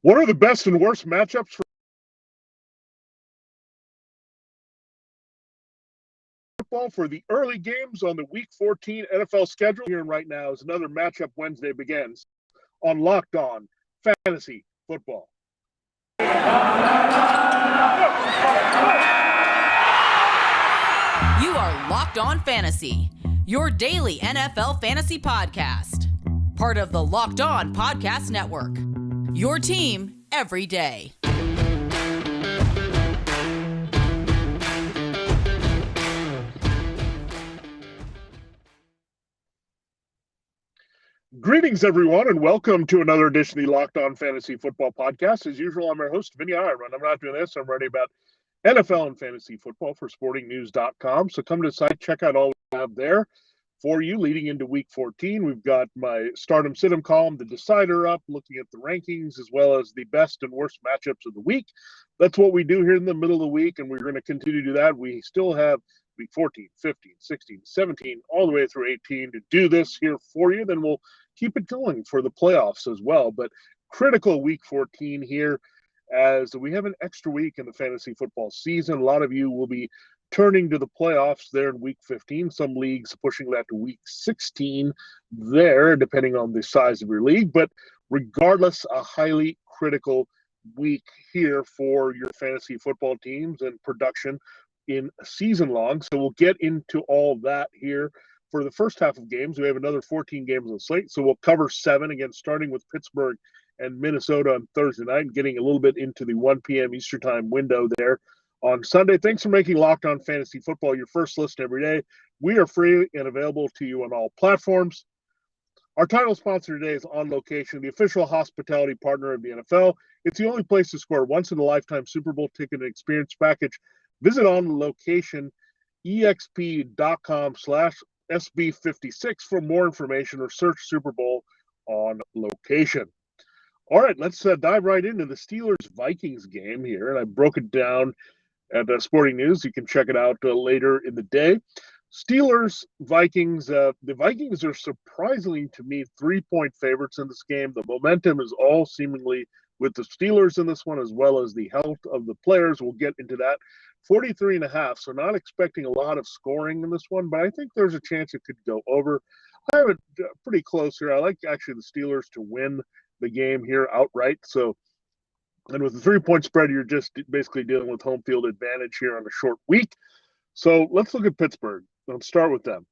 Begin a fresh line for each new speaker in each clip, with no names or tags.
What are the best and worst matchups for football for the early games on the Week 14 NFL schedule? Here and right now as another Matchup Wednesday begins on Locked On Fantasy Football.
You are Locked On Fantasy, your daily NFL fantasy podcast. Part of the Locked On Podcast Network, your team every day.
Greetings, everyone, and welcome to another edition of the Locked On Fantasy Football Podcast. As usual, I'm your host, Vinnie Iyer. I'm not doing this. I'm writing about NFL and fantasy football for sportingnews.com. So come to the site, check out all we have there for you leading into Week 14. We've got my Stardom Situm column, The Decider, up, looking at the rankings, as well as the best and worst matchups of the week. That's what we do here in the middle of the week, and we're going to continue to do that. We still have Week 14, 15, 16, 17, all the way through 18 to do this here for you. Then we'll keep it going for the playoffs as well. But critical Week 14 here, as we have an extra week in the fantasy football season. A lot of you will be turning to the playoffs there in Week 15. Some leagues pushing that to Week 16 there, depending on the size of your league. But regardless, a highly critical week here for your fantasy football teams and production in season long. So we'll get into all that here. For the first half of games, we have another 14 games on the slate, so we'll cover 7, again, starting with Pittsburgh and Minnesota on Thursday night and getting a little bit into the 1 p.m. Eastern time window there on Sunday. Thanks for making Locked On Fantasy Football your first listen every day. We are free and available to you on all platforms. Our title sponsor today is On Location, the official hospitality partner of the NFL. It's the only place to score once-in-a-lifetime Super Bowl ticket and experience package. Visit On Location, exp.com/SB56 for more information, or search Super Bowl On Location. All right, let's dive right into the Steelers-Vikings game here. And I broke it down at Sporting News. You can check it out later in the day. Steelers-Vikings, the Vikings are surprisingly, to me, 3-point favorites in this game. The momentum is all seemingly with the Steelers in this one, as well as the health of the players. We'll get into that. 43.5, so not expecting a lot of scoring in this one, but I think there's a chance it could go over. I have it pretty close here. I like actually the Steelers to win the game here outright. So, and with the 3-point spread, you're just basically dealing with home field advantage here on a short week. So let's look at Pittsburgh. Let's start with them.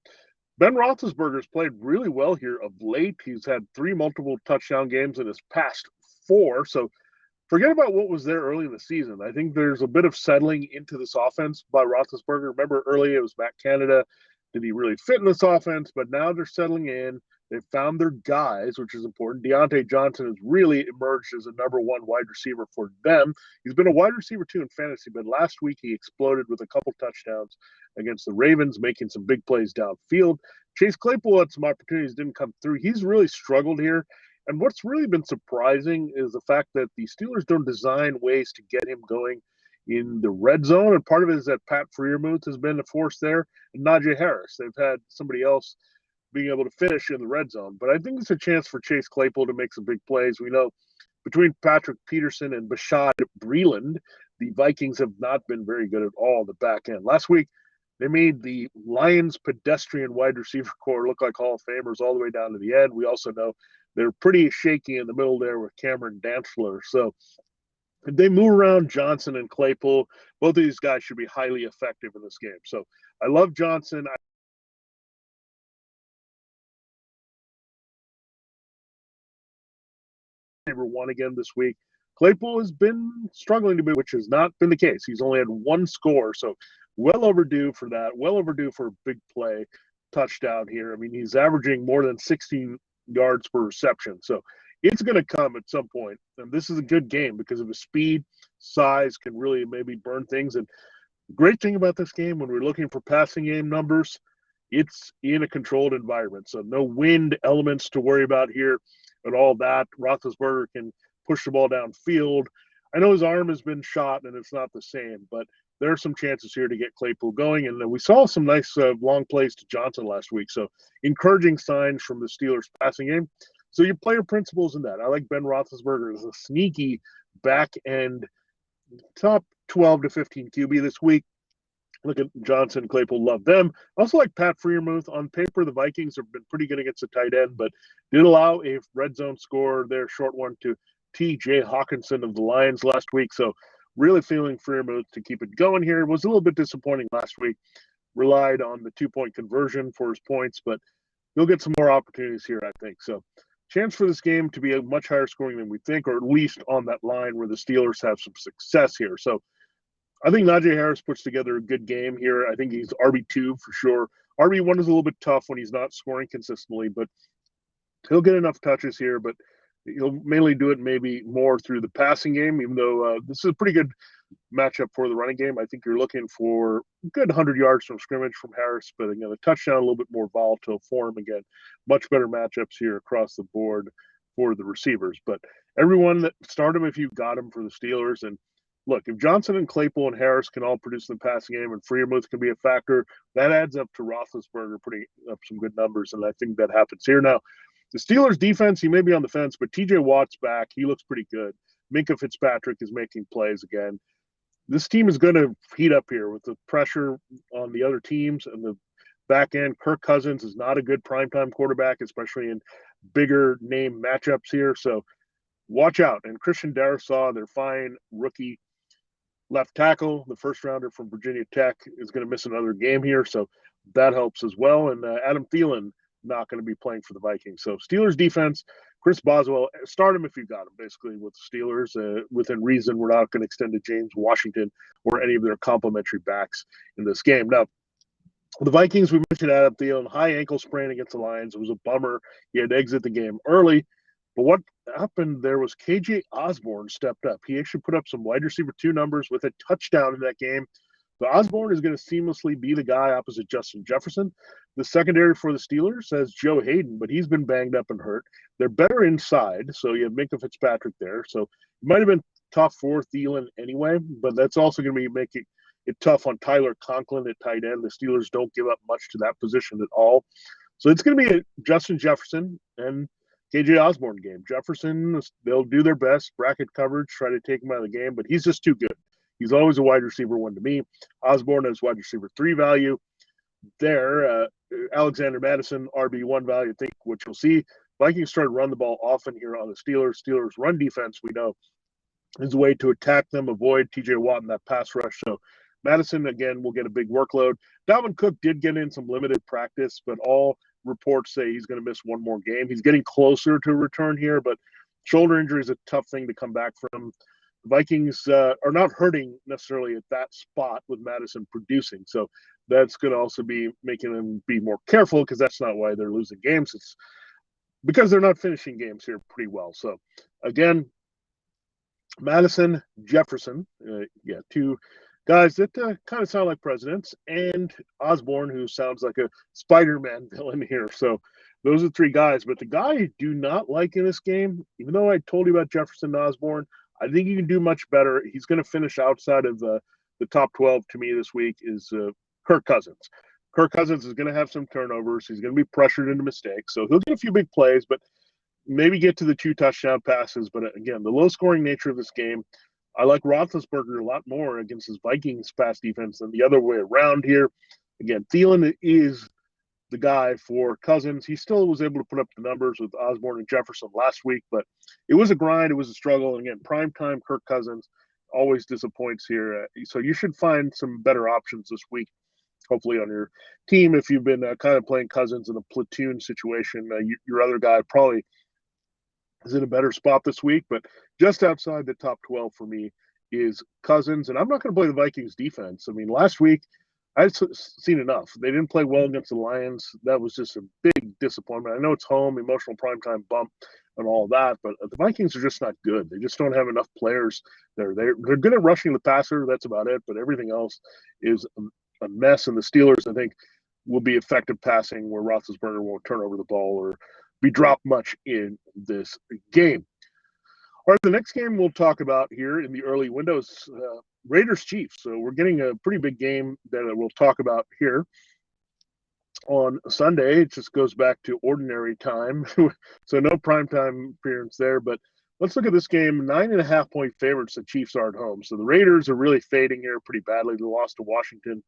Ben Roethlisberger's played really well here of late. He's had 3 multiple touchdown games in his past 4. So forget about what was there early in the season. I think there's a bit of settling into this offense by Roethlisberger. Remember, early it was Matt Canada. Did he really fit in this offense? But now they're settling in. They've found their guys, which is important. Deontay Johnson has really emerged as a number 1 wide receiver for them. He's been a wide receiver too in fantasy, but last week he exploded with a couple touchdowns against the Ravens, making some big plays downfield. Chase Claypool had some opportunities, didn't come through. He's really struggled here. And what's really been surprising is the fact that the Steelers don't design ways to get him going in the red zone. And part of it is that Pat Freiermuth has been a force there, and Najee Harris. They've had somebody else being able to finish in the red zone. But I think it's a chance for Chase Claypool to make some big plays. We know between Patrick Peterson and Bashaud Breeland, the Vikings have not been very good at all in the back end. Last week, they made the Lions pedestrian wide receiver core look like Hall of Famers all the way down to the end. We also know they're pretty shaky in the middle there with Cameron Dantzler. So if they move around Johnson and Claypool, both of these guys should be highly effective in this game. So I love Johnson. Number 1 again this week. Claypool has been struggling to be, which has not been the case. He's only had 1 score, so well overdue for that. Well overdue for a big play touchdown here. I mean, he's averaging more than 16 yards per reception, so it's going to come at some point. And this is a good game because of his speed, size, can really maybe burn things. And the great thing about this game, when we're looking for passing game numbers, it's in a controlled environment, so no wind elements to worry about here and all that. Roethlisberger can push the ball downfield. I know his arm has been shot and it's not the same, but there are some chances here to get Claypool going. And we saw some nice long plays to Johnson last week. So encouraging signs from the Steelers passing game. So your player principles in that. I like Ben Roethlisberger as a sneaky back end top 12 to 15 QB this week. Look at Johnson, Claypool, love them. Also like Pat Freiermuth. On paper, the Vikings have been pretty good against the tight end, but did allow a red zone score, their short one, to T.J. Hawkinson of the Lions last week. So really feeling Freiermuth to keep it going here. It was a little bit disappointing last week. Relied on the 2-point conversion for his points, but he'll get some more opportunities here, I think. So chance for this game to be a much higher scoring than we think, or at least on that line where the Steelers have some success here. So I think Najee Harris puts together a good game here. I think he's RB2 for sure. RB1 is a little bit tough when he's not scoring consistently, but he'll get enough touches here. But he'll mainly do it maybe more through the passing game, even though this is a pretty good matchup for the running game. I think you're looking for a good 100 yards from scrimmage from Harris, but again, the touchdown a little bit more volatile for him. Again, much better matchups here across the board for the receivers. But everyone that start him if you got him for the Steelers. And look, if Johnson and Claypool and Harris can all produce in the passing game and Freiermuth can be a factor, that adds up to Roethlisberger putting up some good numbers, and I think that happens here. Now, the Steelers' defense, he may be on the fence, but T.J. Watt's back. He looks pretty good. Minkah Fitzpatrick is making plays again. This team is going to heat up here with the pressure on the other teams and the back end. Kirk Cousins is not a good primetime quarterback, especially in bigger name matchups here. So watch out. And Christian Darrisaw, their fine rookie left tackle, the first rounder from Virginia Tech, is going to miss another game here. So that helps as well. And Adam Thielen not going to be playing for the Vikings. So Steelers defense, Chris Boswell, start him if you got him, basically, with the Steelers. Within reason, we're not going to extend to James Washington or any of their complementary backs in this game. Now, the Vikings, we mentioned Adam Thielen, high ankle sprain against the Lions. It was a bummer. He had to exit the game early. But what happened there was KJ Osborne stepped up. He actually put up some wide receiver 2 numbers with a touchdown in that game. So Osborne is going to seamlessly be the guy opposite Justin Jefferson. The secondary for the Steelers has Joe Hayden, but he's been banged up and hurt. They're better inside, so you have Minkah Fitzpatrick there. So it might have been tough for Thielen anyway, but that's also going to be making it tough on Tyler Conklin at tight end. The Steelers don't give up much to that position at all. So it's going to be a Justin Jefferson and KJ Osborne game. Jefferson, they'll do their best, bracket coverage, try to take him out of the game, but he's just too good. He's always a wide receiver 1 to me. Osborne has wide receiver 3 value. There, Alexander Madison, RB1 value. I think what you'll see, Vikings start to run the ball often here on the Steelers. Steelers run defense, we know, is a way to attack them, avoid T.J. Watt in that pass rush. So Madison, again, will get a big workload. Dalvin Cook did get in some limited practice, but all reports say he's going to miss one more game. He's getting closer to a return here, but shoulder injury is a tough thing to come back from. The Vikings are not hurting necessarily at that spot with Madison producing. So that's going to also be making them be more careful, because that's not why they're losing games. It's because they're not finishing games here pretty well. So again, Madison, Jefferson, 2 guys that kind of sound like presidents, and Osborne, who sounds like a Spider-Man villain here. So those are 3 guys. But the guy I do not like in this game, even though I told you about Jefferson and Osborne, I think he can do much better. He's going to finish outside of the top 12 to me this week is Kirk Cousins. Kirk Cousins is going to have some turnovers. He's going to be pressured into mistakes. So he'll get a few big plays, but maybe get to the 2 touchdown passes. But again, the low-scoring nature of this game, I like Roethlisberger a lot more against his Vikings pass defense than the other way around here. Again, Thielen is the guy for Cousins. He still was able to put up the numbers with Osborne and Jefferson last week, but it was a grind. It was a struggle. And again, primetime Kirk Cousins always disappoints here. So you should find some better options this week, hopefully on your team. If you've been kind of playing Cousins in a platoon situation, your other guy probably is in a better spot this week, but just outside the top 12 for me is Cousins. And I'm not going to play the Vikings defense. I mean, last week, I've seen enough. They didn't play well against the Lions. That was just a big disappointment. I know it's home, emotional primetime bump and all that, but the Vikings are just not good. They just don't have enough players there. They're good at rushing the passer. That's about it, but everything else is a mess. And the Steelers, I think, will be effective passing where Roethlisberger won't turn over the ball or be dropped much in this game. All right, the next game we'll talk about here in the early windows, Raiders-Chiefs. So we're getting a pretty big game that we'll talk about here. on Sunday. It just goes back to ordinary time. So no primetime appearance there. But let's look at this game. 9.5-point favorites. The Chiefs are at home. So the Raiders are really fading here pretty badly. They lost to Washington.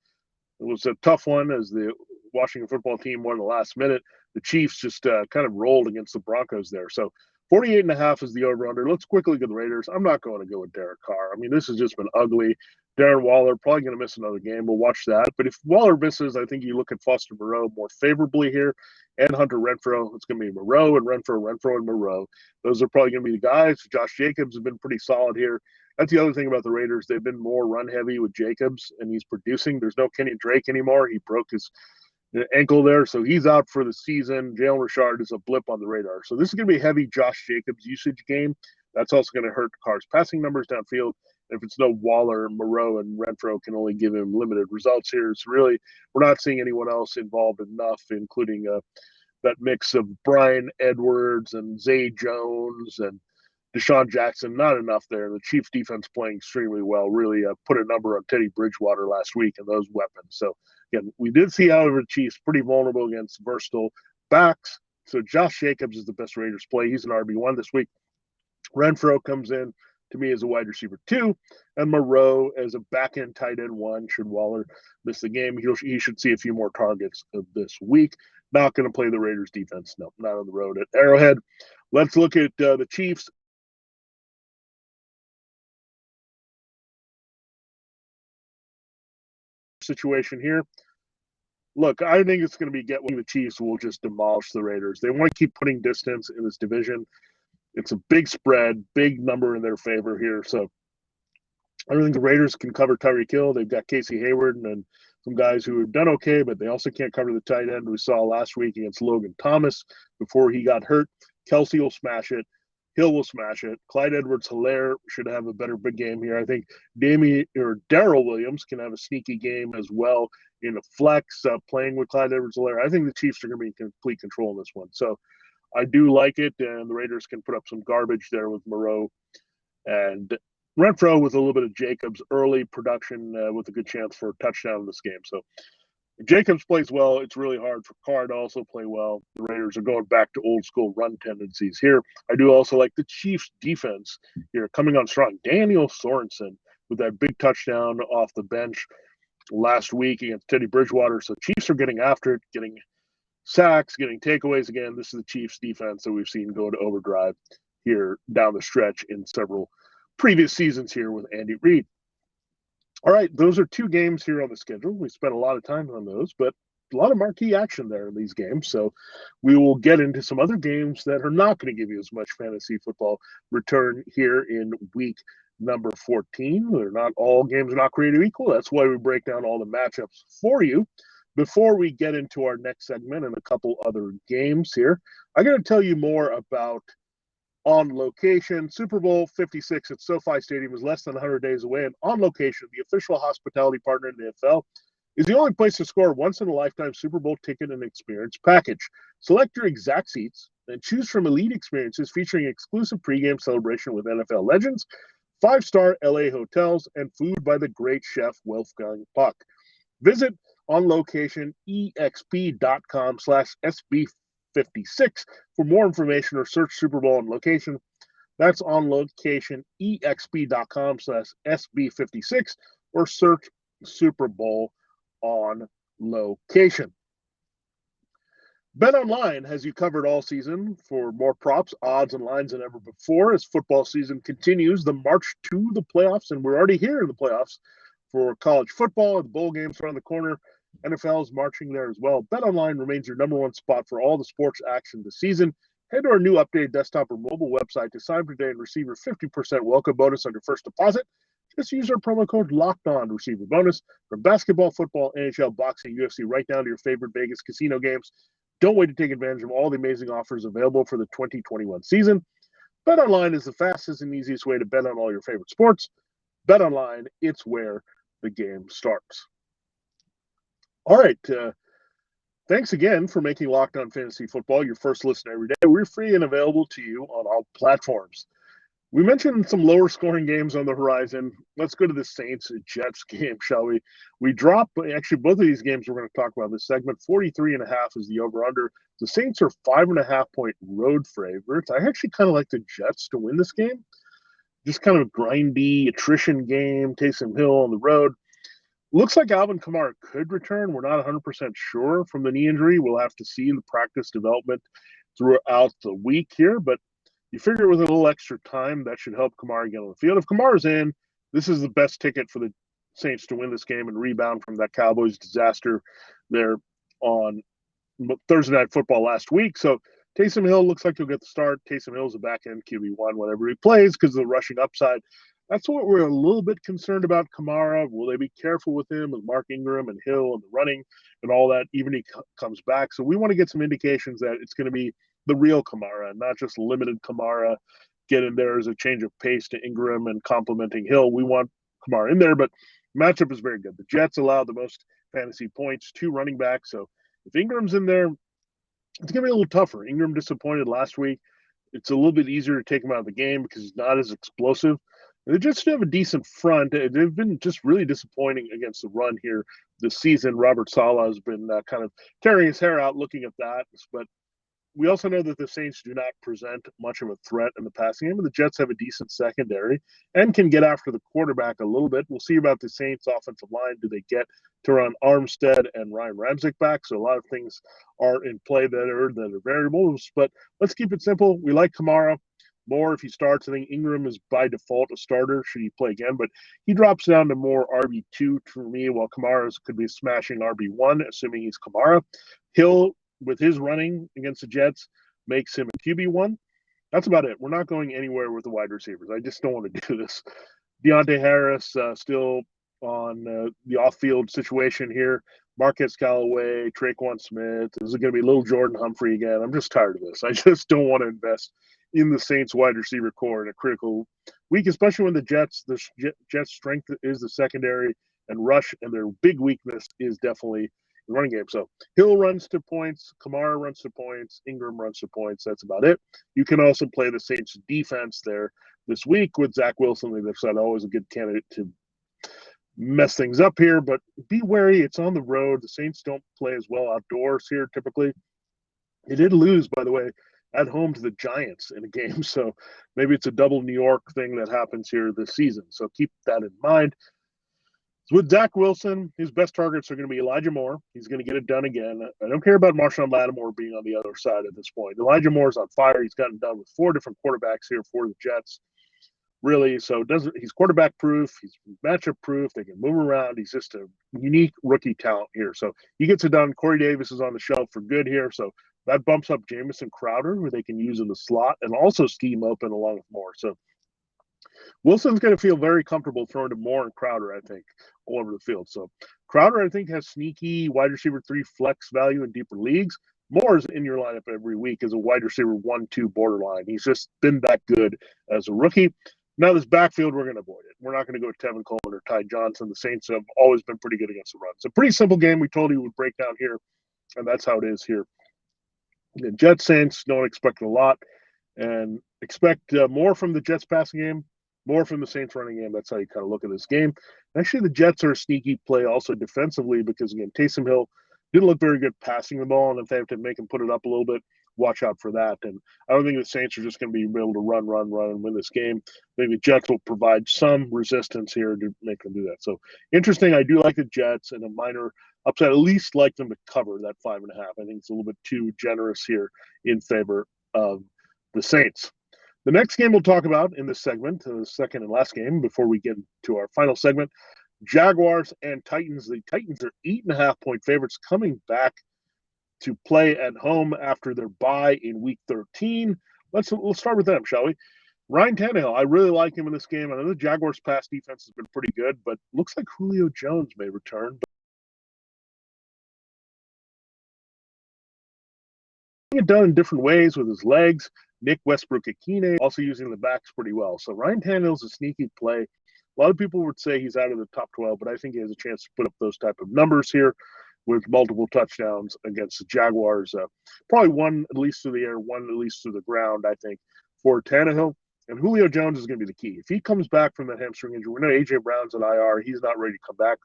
It was a tough one as the Washington football team won the last minute. The Chiefs just kind of rolled against the Broncos there. So 48.5 is the over-under. Let's quickly look at the Raiders. I'm not going to go with Derek Carr. I mean, this has just been ugly. Darren Waller probably going to miss another game. We'll watch that. But if Waller misses, I think you look at Foster Moreau more favorably here, and Hunter Renfrow. It's going to be Moreau and Renfrow and Moreau. Those are probably going to be the guys. Josh Jacobs has been pretty solid here. That's the other thing about the Raiders. They've been more run-heavy with Jacobs, and he's producing. There's no Kenny Drake anymore. He broke his ankle there, so he's out for the season. Jalen Richard is a blip on the radar. So this is going to be a heavy Josh Jacobs usage game. That's also going to hurt Carr's passing numbers downfield. If it's no Waller, Moreau, and Renfrow can only give him limited results here. It's really, we're not seeing anyone else involved enough, including that mix of Brian Edwards and Zay Jones and Deshaun Jackson. Not enough there. The Chiefs defense playing extremely well. Really put a number on Teddy Bridgewater last week and those weapons. So again, we did see, however, the Chiefs pretty vulnerable against versatile backs. So Josh Jacobs is the best Raiders play. He's an RB1 this week. Renfrow comes in to me as a wide receiver 2, and Moreau as a back-end tight end 1. Should Waller miss the game, he should see a few more targets this week. Not going to play the Raiders defense. No, not on the road at Arrowhead. Let's look at the Chiefs. Situation here. Look, I think it's going to be the Chiefs will just demolish the Raiders. They want to keep putting distance in this division. It's a big spread, big number in their favor here. So I don't think the Raiders can cover Tyreek Hill. They've got Casey Hayward and some guys who have done okay, but they also can't cover the tight end we saw last week against Logan Thomas before he got hurt. Kelsey will smash it. Hill will smash it. Clyde Edwards-Helaire should have a better big game here. I think Darrell Williams can have a sneaky game as well in a flex playing with Clyde Edwards-Helaire. I think the Chiefs are going to be in complete control in this one. So I do like it, and the Raiders can put up some garbage there with Moreau and Renfrow with a little bit of Jacobs early production with a good chance for a touchdown in this game. So if Jacobs plays well, it's really hard for Carr to also play well. The Raiders are going back to old school run tendencies here. I do also like the Chiefs defense here coming on strong. Daniel Sorensen with that big touchdown off the bench last week against Teddy Bridgewater. So Chiefs are getting after it, getting sacks, getting takeaways again. This is the Chiefs defense that we've seen go to overdrive here down the stretch in several previous seasons here with Andy Reid. All right, those are 2 games here on the schedule. We spent a lot of time on those, but a lot of marquee action there in these games. So we will get into some other games that are not going to give you as much fantasy football return here in week number 14. They're not all games are not created equal. That's why we break down all the matchups for you. Before we get into our next segment and a couple other games here, I'm going to tell you more about On Location. Super Bowl 56 at SoFi Stadium is less than 100 days away, and On Location, the official hospitality partner in the NFL, is the only place to score a once-in-a-lifetime Super Bowl ticket and experience package. Select your exact seats and choose from elite experiences featuring exclusive pregame celebration with NFL legends, 5-star LA hotels, and food by the great chef Wolfgang Puck. Visit onlocationexp.com/SB56 for more information or search Super Bowl On Location. That's onlocationexp.com/SB56 or search Super Bowl On Location. BetOnline has you covered all season for more props, odds, and lines than ever before as football season continues the march to the playoffs, and we're already here in the playoffs for college football and the bowl games around the corner. NFL is marching there as well. BetOnline remains your number one spot for all the sports action this season. Head to our new updated desktop or mobile website to sign up today and receive your 50% welcome bonus on your first deposit. Just use our promo code LOCKEDON to receive a bonus from basketball, football, NHL, boxing, UFC, right down to your favorite Vegas casino games. Don't wait to take advantage of all the amazing offers available for the 2021 season. BetOnline is the fastest and easiest way to bet on all your favorite sports. BetOnline, it's where the game starts. All right. Thanks again for making Locked On Fantasy Football your first listen every day. We're free and available to you on all platforms. We mentioned some lower scoring games on the horizon. Let's go to the Saints-Jets game, shall we? We drop, actually, both of these games we're going to talk about in this segment. 43.5 is the over-under. The Saints are 5.5-point road favorites. I actually kind of like the Jets to win this game. Just kind of a grindy attrition game. Taysom Hill on the road. Looks like Alvin Kamara could return. We're not 100% sure from the knee injury. We'll have to see the practice development throughout the week here, but you figure with a little extra time, that should help Kamara get on the field. If Kamara's in, this is the best ticket for the Saints to win this game and rebound from that Cowboys disaster there on Thursday Night Football last week. So Taysom Hill looks like he'll get the start. Taysom Hill's a back-end QB1 whenever he plays because of the rushing upside. That's what we're a little bit concerned about Kamara. Will they be careful with him, with Mark Ingram and Hill and the running and all that, even if he comes back? So we want to get some indications that it's going to be the real Kamara, not just limited Kamara. Get in there as a change of pace to Ingram and complementing Hill. We want Kamara in there, but matchup is very good. The Jets allow the most fantasy points to running back. So if Ingram's in there, it's going to be a little tougher. Ingram disappointed last week. It's a little bit easier to take him out of the game because he's not as explosive. The Jets do have a decent front. They've been just really disappointing against the run here this season. Robert Saleh has been kind of tearing his hair out looking at that, but we also know that the Saints do not present much of a threat in the passing game, and the Jets have a decent secondary and can get after the quarterback a little bit. We'll see about the Saints' offensive line. Do they get to run Armstead and Ryan Ramczyk back? So a lot of things are in play that are variables, but let's keep it simple. We like Kamara more if he starts. I think Ingram is by default a starter should he play again, but he drops down to more RB2 for me, while Kamara could be smashing RB1, assuming he's Kamara. Hill, with his running against the Jets, makes him a QB1. That's about it. We're not going anywhere with the wide receivers. I just don't want to do this. Deontay Harris still on the off-field situation here. Marquez Callaway, Traquan Smith. This is going to be little Jordan Humphrey again. I'm just tired of this. I just don't want to invest in the Saints wide receiver core in a critical week, especially when the Jets' strength is the secondary and rush, and their big weakness is definitely the running game. So Hill runs to points, Kamara runs to points, Ingram runs to points. That's about it. You can also play the Saints defense there this week with Zach Wilson. They've said always a good candidate to mess things up here, but be wary. It's on the road. The Saints don't play as well outdoors here typically. They did lose, by the way, at home to the Giants in a game. So maybe it's a double New York thing that happens here this season. So keep that in mind. With Zach Wilson, his best targets are going to be Elijah Moore. He's going to get it done again. I don't care about Marshawn Lattimore being on the other side at this point. Elijah Moore's on fire. He's gotten done with 4 different quarterbacks here for the Jets. Really, so he's quarterback proof. He's matchup proof. They can move around. He's just a unique rookie talent here. So he gets it done. Corey Davis is on the shelf for good here. So that bumps up Jamison Crowder, who they can use in the slot and also scheme open along with Moore. So Wilson's going to feel very comfortable throwing to Moore and Crowder, I think, all over the field. So Crowder, I think, has sneaky wide receiver 3 flex value in deeper leagues. Moore's in your lineup every week as a wide receiver 1-2 borderline. He's just been that good as a rookie. Now this backfield, we're going to avoid it. We're not going to go with Tevin Coleman or Ty Johnson. The Saints have always been pretty good against the run. It's a pretty simple game. We told you we would break down here, and that's how it is here. The Jets Saints don't expect a lot, and expect more from the Jets passing game, more from the Saints running game. That's how you kind of look at this game. Actually, the Jets are a sneaky play also defensively because, again, Taysom Hill didn't look very good passing the ball, and if they have to make him put it up a little bit, watch out for that. And I don't think the Saints are just going to be able to run and win this game. I think the Jets will provide some resistance here to make them do that. So interesting. I do like the Jets and a minor upside. At least like them to cover that 5.5. I think it's a little bit too generous here in favor of the Saints. The next game we'll talk about in this segment, the second and last game before we get to our final segment, Jaguars and Titans. The Titans are 8.5-point favorites coming back to play at home after their bye in Week 13. Let's start with them, shall we? Ryan Tannehill, I really like him in this game. I know the Jaguars' pass defense has been pretty good, but looks like Julio Jones may return. It done in different ways with his legs. Nick Westbrook-Akine also using the backs pretty well. So Ryan Tannehill's a sneaky play. A lot of people would say he's out of the top 12, but I think he has a chance to put up those type of numbers here with multiple touchdowns against the Jaguars. Probably one at least through the air, one at least through the ground, I think, for Tannehill. And Julio Jones is going to be the key. If he comes back from that hamstring injury, we know A.J. Brown's on IR. He's not ready to come back.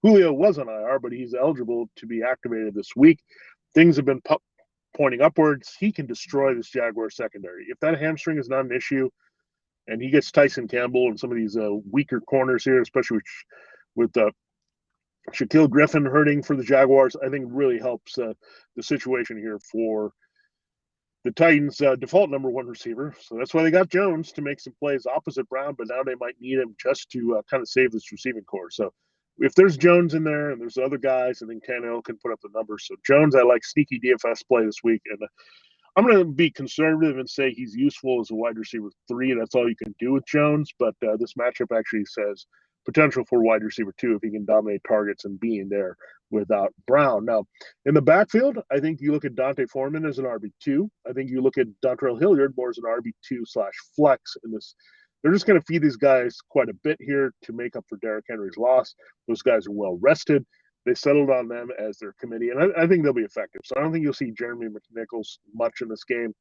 Julio was on IR, but he's eligible to be activated this week. Things have been pointing upwards. He can destroy this Jaguar secondary. If that hamstring is not an issue and he gets Tyson Campbell and some of these weaker corners here, especially with Shaquille Griffin hurting for the Jaguars, I think really helps the situation here for the Titans' default number one receiver. So that's why they got Jones to make some plays opposite Brown, but now they might need him just to kind of save this receiving core. So if there's Jones in there and there's other guys, I think Tannehill can put up the numbers. So Jones, I like sneaky DFS play this week. And I'm going to be conservative and say he's useful as a wide receiver 3. That's all you can do with Jones. But this matchup actually says potential for wide receiver 2 if he can dominate targets and be in there without Brown. Now, in the backfield, I think you look at Dante Foreman as an RB2. I think you look at Dontrell Hilliard more as an RB2/flex in this. They're just going to feed these guys quite a bit here to make up for Derrick Henry's loss. Those guys are well rested. They settled on them as their committee, and I think they'll be effective. So I don't think you'll see Jeremy McNichols much in this game.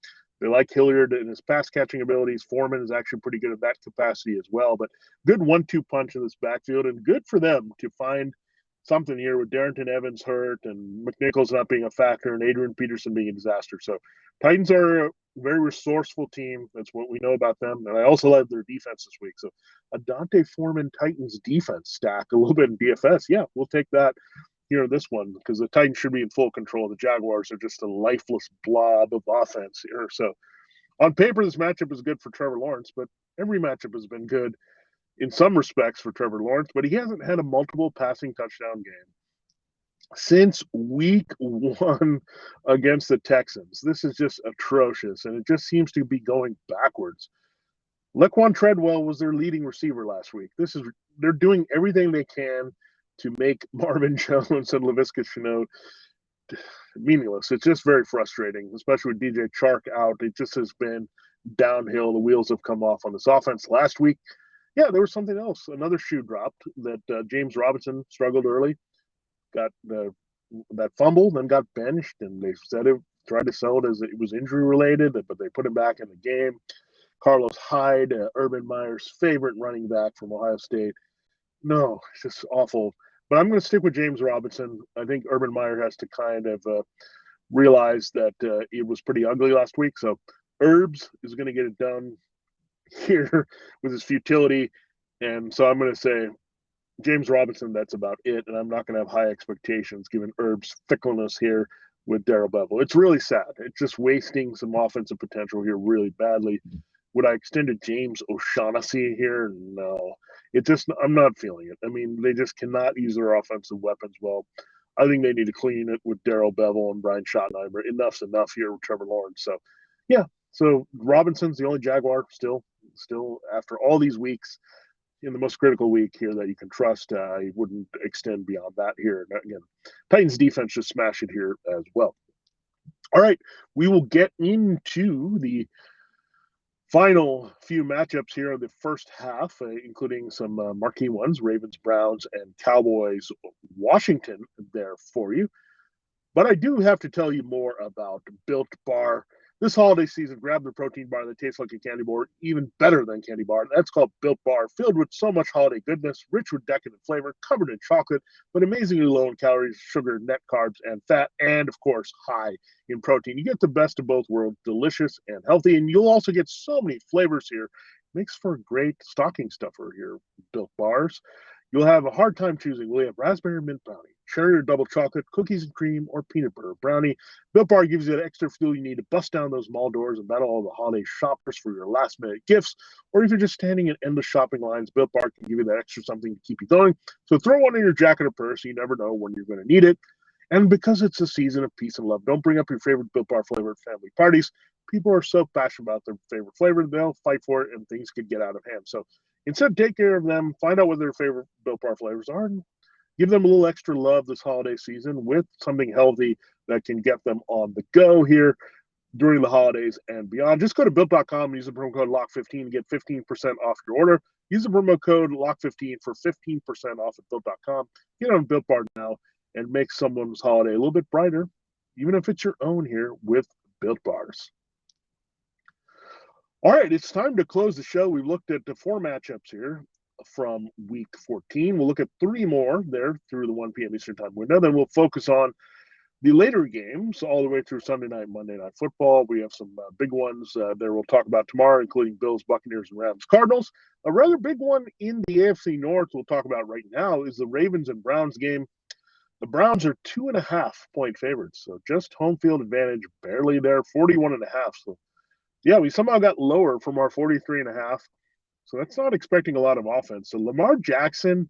They like Hilliard and his pass-catching abilities. Foreman is actually pretty good at that capacity as well. But good 1-2 punch in this backfield, and good for them to find something here with Darrington Evans hurt and McNichols not being a factor and Adrian Peterson being a disaster. So Titans are a very resourceful team. That's what we know about them. And I also love their defense this week. So a Dante Foreman Titans defense stack a little bit in DFS. Yeah, we'll take that here in this one because the Titans should be in full control. The Jaguars are just a lifeless blob of offense here. So on paper, this matchup is good for Trevor Lawrence, but every matchup has been good in some respects for Trevor Lawrence, but he hasn't had a multiple passing touchdown game since week 1 against the Texans. This is just atrocious, and it just seems to be going backwards. Laquan Treadwell was their leading receiver last week. They're doing everything they can to make Marvin Jones and Laviska Shenault meaningless. It's just very frustrating, especially with DJ Chark out. It just has been downhill. The wheels have come off on this offense. Last week, yeah, there was something else. Another shoe dropped that James Robinson struggled early, got that fumble, then got benched, and they tried to sell it as it was injury related, but they put him back in the game. Carlos Hyde, Urban Meyer's favorite running back from Ohio State. No, it's just awful. But I'm going to stick with James Robinson. I think Urban Meyer has to kind of realize that it was pretty ugly last week. So Herbs is going to get it done here with his futility. And so I'm going to say James Robinson, that's about it. And I'm not going to have high expectations given Herb's fickleness here with Darrell Bevel. It's really sad. It's just wasting some offensive potential here really badly. Would I extend to James O'Shaughnessy here? No. I'm not feeling it. I mean, they just cannot use their offensive weapons well. I think they need to clean it with Darrell Bevel and Brian Schottenheimer. Enough's enough here with Trevor Lawrence. So, yeah. So Robinson's the only Jaguar still after all these weeks in the most critical week here that you can trust. I wouldn't extend beyond that here. And again, Titans defense just smash it here as well. All right. We will get into the final few matchups here in the first half, including some marquee ones, Ravens, Browns, and Cowboys-Washington there for you. But I do have to tell you more about Built Bar. This holiday season, grab the protein bar that tastes like a candy bar, even better than candy bar. That's called Built Bar, filled with so much holiday goodness, rich with decadent flavor, covered in chocolate, but amazingly low in calories, sugar, net carbs, and fat, and, of course, high in protein. You get the best of both worlds, delicious and healthy, and you'll also get so many flavors here. Makes for a great stocking stuffer here, Built Bars. You'll have a hard time choosing. Will you have raspberry mint brownie, cherry or double chocolate, cookies and cream, or peanut butter brownie? Built Bar gives you that extra fuel you need to bust down those mall doors and battle all the holiday shoppers for your last-minute gifts. Or if you're just standing in endless shopping lines, Built Bar can give you that extra something to keep you going. So throw one in your jacket or purse. You never know when you're going to need it. And because it's a season of peace and love, don't bring up your favorite Built Bar flavor at family parties. People are so passionate about their favorite flavor, they'll fight for it, and things could get out of hand. So instead, take care of them, find out what their favorite Built Bar flavors are, and give them a little extra love this holiday season with something healthy that can get them on the go here during the holidays and beyond. Just go to Built.com and use the promo code LOCK15 to get 15% off your order. Use the promo code LOCK15 for 15% off at Built.com. Get on Built Bar now and make someone's holiday a little bit brighter, even if it's your own here with Built Bars. All right, it's time to close the show. We've looked at the 4 matchups here from week 14. We'll look at 3 more there through the 1 p.m. Eastern time window. Then we'll focus on the later games all the way through Sunday night, Monday night football. We have some big ones there we'll talk about tomorrow, including Bills, Buccaneers, and Rams, Cardinals. A rather big one in the AFC North we'll talk about right now is the Ravens and Browns game. The Browns are 2.5-point favorites, so just home field advantage, barely there, 41.5. So, yeah, we somehow got lower from our 43.5. So that's not expecting a lot of offense. So Lamar Jackson,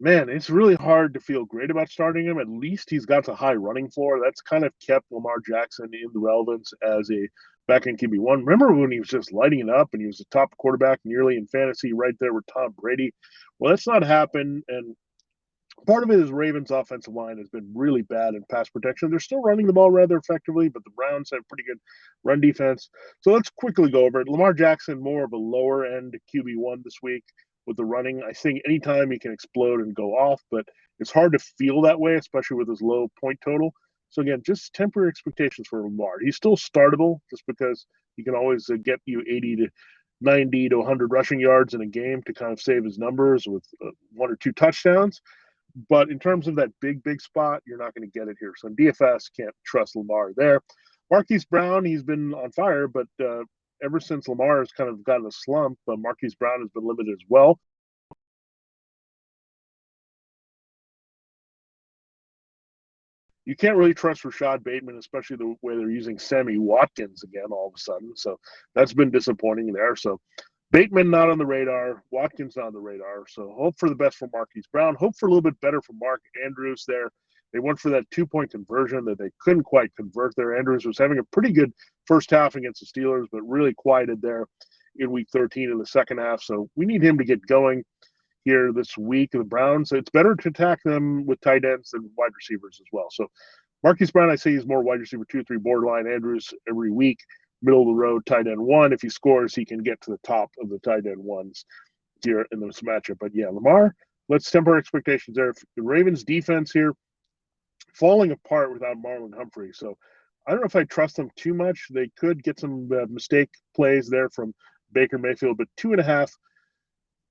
man, it's really hard to feel great about starting him. At least he's got a high running floor. That's kind of kept Lamar Jackson in the relevance as a back-end QB1. Remember when he was just lighting it up and he was the top quarterback nearly in fantasy right there with Tom Brady? Well, that's not happened, and part of it is Ravens' offensive line has been really bad in pass protection. They're still running the ball rather effectively, but the Browns have pretty good run defense. So let's quickly go over it. Lamar Jackson, more of a lower-end QB1 this week with the running. I think anytime he can explode and go off, but it's hard to feel that way, especially with his low point total. So again, just temporary expectations for Lamar. He's still startable just because he can always get you 80 to 90 to 100 rushing yards in a game to kind of save his numbers with 1 or 2 touchdowns. But in terms of that big spot, you're not going to get it here. So in DFS, can't trust Lamar there. Marquis Brown, he's been on fire, but ever since Lamar has kind of gotten a slump, Marquis Brown has been limited as well. You can't really trust Rashad Bateman, especially the way they're using Sammy Watkins again all of a sudden. So that's been disappointing there. So Bateman not on the radar, Watkins not on the radar. So hope for the best for Marquis Brown. Hope for a little bit better for Mark Andrews there. They went for that 2-point conversion that they couldn't quite convert there. Andrews was having a pretty good first half against the Steelers, but really quieted there in week 13 in the second half. So we need him to get going here this week. The Browns, it's better to attack them with tight ends than wide receivers as well. So Marquis Brown, I say he's more wide receiver 2-3 borderline. Andrews every week, middle of the road, tight end 1. If he scores, he can get to the top of the tight end 1s here in this matchup. But yeah, Lamar, let's temper expectations there. The Ravens defense here falling apart without Marlon Humphrey. So I don't know if I trust them too much. They could get some mistake plays there from Baker Mayfield, but 2.5.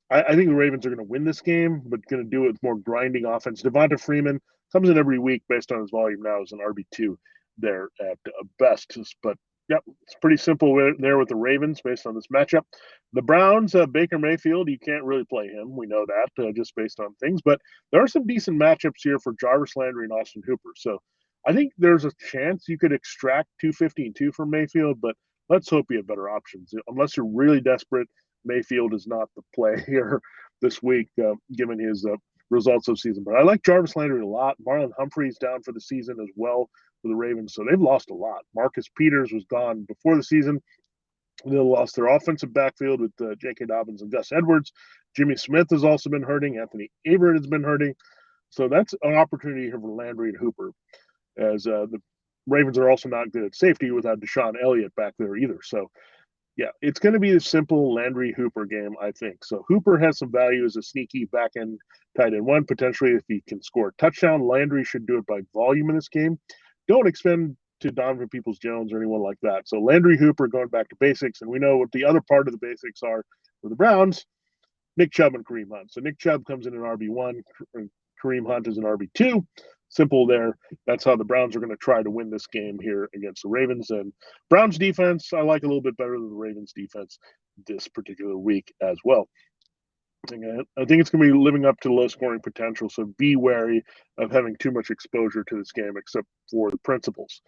I think the Ravens are going to win this game, but going to do it with more grinding offense. Devonta Freeman comes in every week based on his volume now as an RB2 there at best. But yeah, it's pretty simple there with the Ravens based on this matchup. The Browns, Baker Mayfield, you can't really play him. We know that just based on things. But there are some decent matchups here for Jarvis Landry and Austin Hooper. So I think there's a chance you could extract 250 and 2 from Mayfield, but let's hope you have better options. Unless you're really desperate, Mayfield is not the play here this week, given his results of the season. But I like Jarvis Landry a lot. Marlon Humphrey's down for the season as well for the Ravens, so they've lost a lot. Marcus Peters was gone before the season. They lost their offensive backfield with J.K. Dobbins and Gus Edwards. Jimmy Smith has also been hurting. Anthony Averett has been hurting. So that's an opportunity here for Landry and Hooper, as the Ravens are also not good at safety without Deshaun Elliott back there either. So yeah, it's going to be a simple Landry-Hooper game, I think. So Hooper has some value as a sneaky back-end tight end 1. Potentially, if he can score a touchdown, Landry should do it by volume in this game. Don't expend to Donovan Peoples-Jones or anyone like that. So Landry-Hooper going back to basics, and we know what the other part of the basics are for the Browns, Nick Chubb and Kareem Hunt. So Nick Chubb comes in an RB1, and Kareem Hunt is an RB2. Simple there. That's how the Browns are going to try to win this game here against the Ravens. And Browns defense, I like a little bit better than the Ravens defense this particular week as well. I think it's going to be living up to low scoring potential. So be wary of having too much exposure to this game, except for the principals.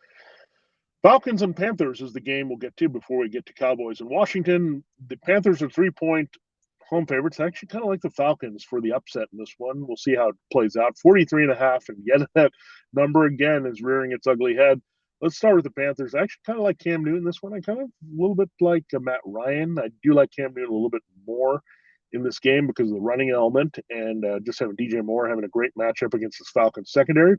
Falcons and Panthers is the game we'll get to before we get to Cowboys and Washington. The Panthers are 3-point home favorites. I actually kind of like the Falcons for the upset in this one. We'll see how it plays out. 43.5, and yet that number again is rearing its ugly head. Let's start with the Panthers. I actually kind of like Cam Newton this one. I kind of a little bit like Matt Ryan. I do like Cam Newton a little bit more in this game because of the running element and just having DJ Moore having a great matchup against this Falcons secondary.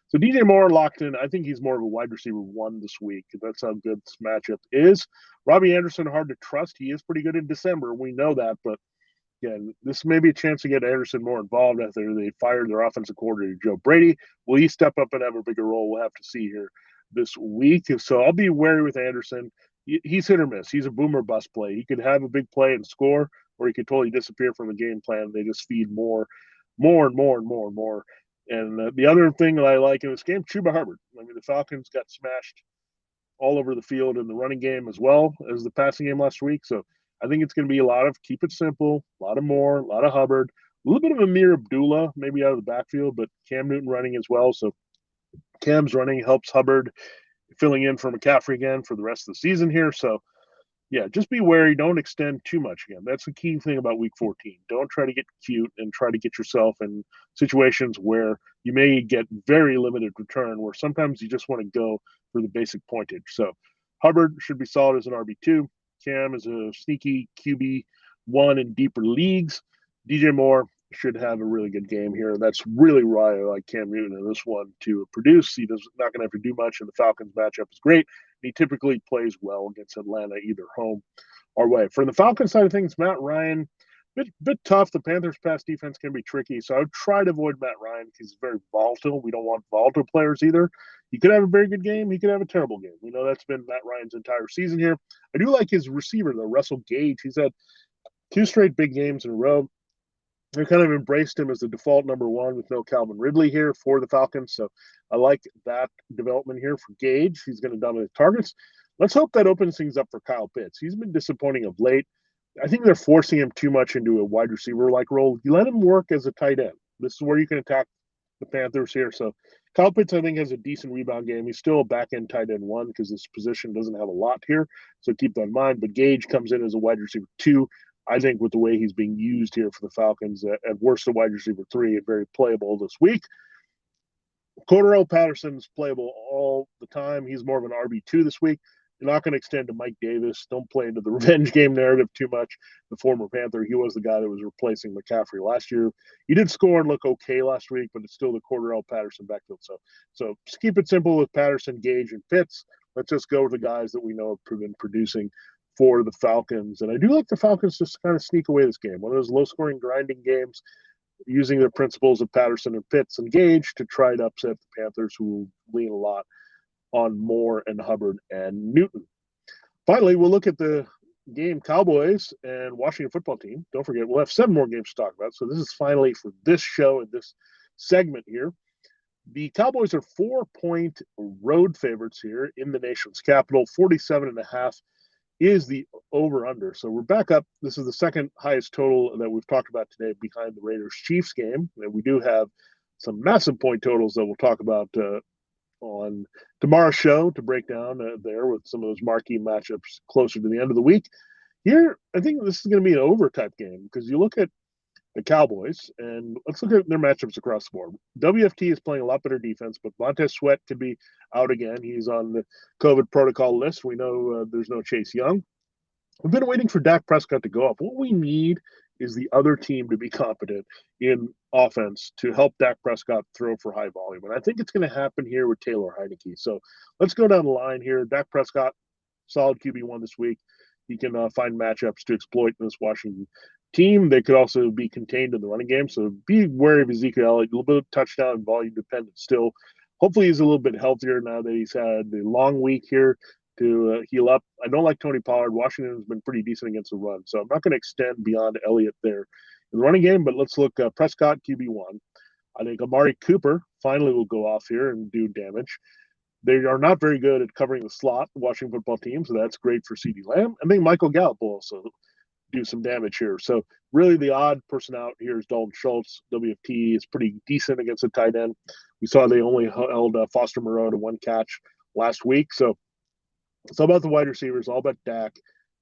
So DJ Moore locked in. I think he's more of a wide receiver 1 this week. That's how good this matchup is. Robbie Anderson, hard to trust. He is pretty good in December. We know that, but again, this may be a chance to get Anderson more involved after they fired their offensive coordinator, Joe Brady. Will he step up and have a bigger role? We'll have to see here this week. So I'll be wary with Anderson. he's hit or miss. He's a boomer bust play. He could have a big play and score, or he could totally disappear from the game plan. They just feed more and more and more and more. And the other thing that I like in this game, Chuba Hubbard. I mean, the Falcons got smashed all over the field in the running game as well as the passing game last week. So I think it's going to be a lot of keep it simple, a lot of Moore, a lot of Hubbard, a little bit of Amir Abdullah, maybe out of the backfield, but Cam Newton running as well. So Cam's running helps Hubbard filling in for McCaffrey again for the rest of the season here. So yeah, just be wary. Don't extend too much again. That's the key thing about week 14. Don't try to get cute and try to get yourself in situations where you may get very limited return, where sometimes you just want to go for the basic pointage. So Hubbard should be solid as an RB2. Cam is a sneaky QB1 in deeper leagues. DJ Moore should have a really good game here. That's really why I like Cam Newton in this one to produce. He does not going to have to do much, and the Falcons matchup is great. He typically plays well against Atlanta, either home or away. For the Falcons side of things, Matt Ryan, bit tough. The Panthers' pass defense can be tricky, so I would try to avoid Matt Ryan because he's very volatile. We don't want volatile players either. He could have a very good game. He could have a terrible game. We know that's been Matt Ryan's entire season here. I do like his receiver, though, Russell Gage. He's had 2 straight big games in a row. They kind of embraced him as the default number 1 with no Calvin Ridley here for the Falcons. So I like that development here for Gage. He's going to dominate targets. Let's hope that opens things up for Kyle Pitts. He's been disappointing of late. I think they're forcing him too much into a wide receiver-like role. You let him work as a tight end. This is where you can attack the Panthers here. So Kyle Pitts, I think, has a decent rebound game. He's still a back-end tight end 1 because this position doesn't have a lot here. So keep that in mind. But Gage comes in as a wide receiver 2. I think with the way he's being used here for the Falcons, at worst a wide receiver 3, and very playable this week. Cordarrelle Patterson's playable all the time. He's more of an RB2 this week. You're not going to extend to Mike Davis. Don't play into the revenge game narrative too much. The former Panther, he was the guy that was replacing McCaffrey last year. He did score and look okay last week, but it's still the Cordarrelle Patterson backfield. So just keep it simple with Patterson, Gage, and Pitts. Let's just go with the guys that we know have been producing for the Falcons. And I do like the Falcons just to kind of sneak away this game. One of those low-scoring, grinding games, using their principles of Patterson and Pitts and Gage to try to upset the Panthers, who will lean a lot on Moore and Hubbard and Newton. Finally, we'll look at the game Cowboys and Washington football team. Don't forget, we'll have 7 more games to talk about. So this is finally for this show and this segment here. The Cowboys are 4-point road favorites here in the nation's capital. 47.5 is the over-under. So we're back up. This is the second highest total that we've talked about today behind the Raiders-Chiefs game. And we do have some massive point totals that we'll talk about on tomorrow's show to break down there with some of those marquee matchups closer to the end of the week. Here, I think this is going to be an over-type game because you look at the Cowboys, and let's look at their matchups across the board. WFT is playing a lot better defense, but Montez Sweat could be out again. He's on the COVID protocol list. We know there's no Chase Young. We've been waiting for Dak Prescott to go up. What we need is the other team to be competent in offense to help Dak Prescott throw for high volume. And I think it's going to happen here with Taylor Heineke. So let's go down the line here. Dak Prescott, solid QB1 this week. He can find matchups to exploit in this Washington team. They could also be contained in the running game. So be wary of Ezekiel Elliott. A little bit of touchdown volume dependent still. Hopefully he's a little bit healthier now that he's had the long week here to heal up. I don't like Tony Pollard. Washington has been pretty decent against the run. So I'm not going to extend beyond Elliott there in the running game, but let's look Prescott QB1. I think Amari Cooper finally will go off here and do damage. They are not very good at covering the slot, the Washington football team, so that's great for CeeDee Lamb. I think Michael Gallup will also do some damage here. So really the odd person out here is Dalton Schultz. WFT is pretty decent against a tight end. We saw they only held Foster Moreau to 1 catch last week. So it's all about the wide receivers, all about Dak.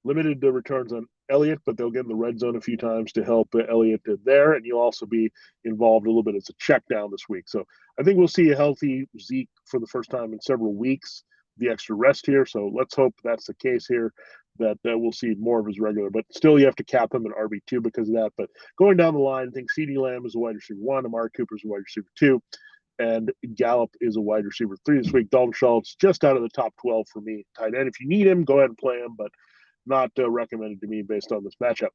Limited the returns on Elliott, but they'll get in the red zone a few times to help Elliott there, and you'll also be involved a little bit as a check down this week. So I think we'll see a healthy Zeke for the first time in several weeks, the extra rest here. So let's hope that's the case here, that we'll see more of his regular. But still, you have to cap him at RB2 because of that. But going down the line, I think CeeDee Lamb is a wide receiver 1, Amari Cooper is a wide receiver 2, and Gallup is a wide receiver 3 this week. Dalton Schultz just out of the top 12 for me. Tight end, if you need him, go ahead and play him, but not recommended to me based on this matchup.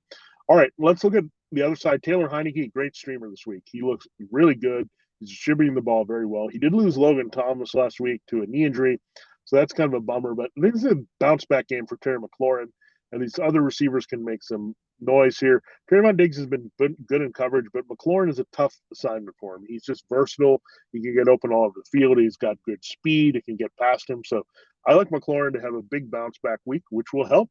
All right, let's look at the other side. Taylor Heineke, great streamer this week. He looks really good. He's distributing the ball very well. He did lose Logan Thomas last week to a knee injury. So that's kind of a bummer. But this is a bounce back game for Terry McLaurin, and these other receivers can make some noise here. Trayvon Diggs has been good in coverage, but McLaurin is a tough assignment for him. He's just versatile. He can get open all over the field. He's got good speed. It can get past him. So I like McLaurin to have a big bounce back week, which will help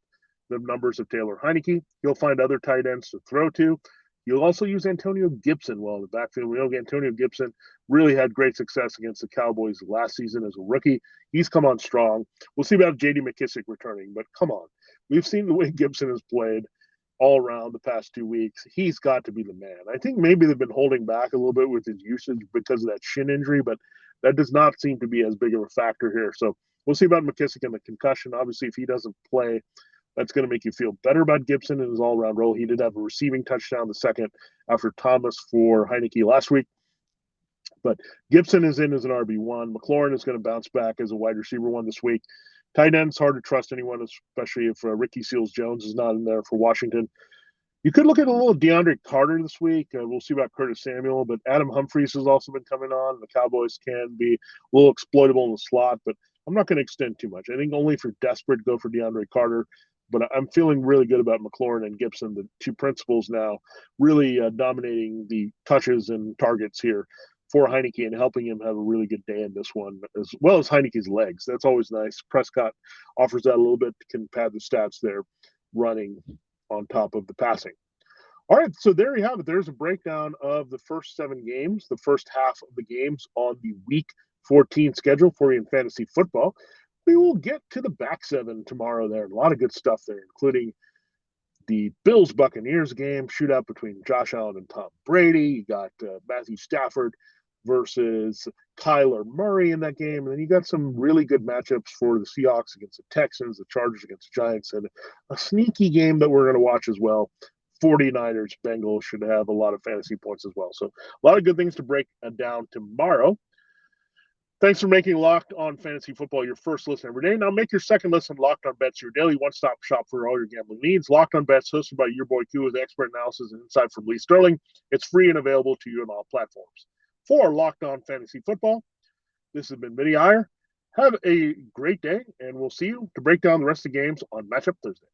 the numbers of Taylor Heineke. He'll find other tight ends to throw to. You'll also use Antonio Gibson well in the backfield. We know Antonio Gibson really had great success against the Cowboys last season as a rookie. He's come on strong. We'll see about J.D. McKissic returning, but come on. We've seen the way Gibson has played all around the past 2 weeks. He's got to be the man. I think maybe they've been holding back a little bit with his usage because of that shin injury, but that does not seem to be as big of a factor here. So we'll see about McKissic and the concussion. Obviously, if he doesn't play, that's going to make you feel better about Gibson in his all-around role. He did have a receiving touchdown the second after Thomas for Heineke last week. But Gibson is in as an RB1. McLaurin is going to bounce back as a wide receiver one this week. Tight end's hard to trust anyone, especially if Ricky Seals-Jones is not in there for Washington. You could look at a little DeAndre Carter this week. We'll see about Curtis Samuel, but Adam Humphries has also been coming on. The Cowboys can be a little exploitable in the slot, but I'm not going to extend too much. I think only if you're desperate, go for DeAndre Carter. But I'm feeling really good about McLaurin and Gibson, the two principals now, really dominating the touches and targets here for Heineke and helping him have a really good day in this one, as well as Heineke's legs. That's always nice. Prescott offers that a little bit, can pad the stats there, running on top of the passing. All right, so there you have it. There's a breakdown of the first 7 games, the first half of the games on the Week 14 schedule for you in fantasy football. We will get to the back 7 tomorrow there. A lot of good stuff there, including the Bills-Buccaneers game, shootout between Josh Allen and Tom Brady. You got Matthew Stafford versus Kyler Murray in that game. And then you got some really good matchups for the Seahawks against the Texans, the Chargers against the Giants, and a sneaky game that we're going to watch as well. 49ers, Bengals should have a lot of fantasy points as well. So a lot of good things to break down tomorrow. Thanks for making Locked On Fantasy Football your first listen every day. Now make your second listen Locked On Bets, your daily one-stop shop for all your gambling needs. Locked On Bets, hosted by your boy Q with expert analysis and insight from Lee Sterling. It's free and available to you on all platforms. For Locked On Fantasy Football, this has been Vinnie Iyer. Have a great day, and we'll see you to break down the rest of the games on Matchup Thursday.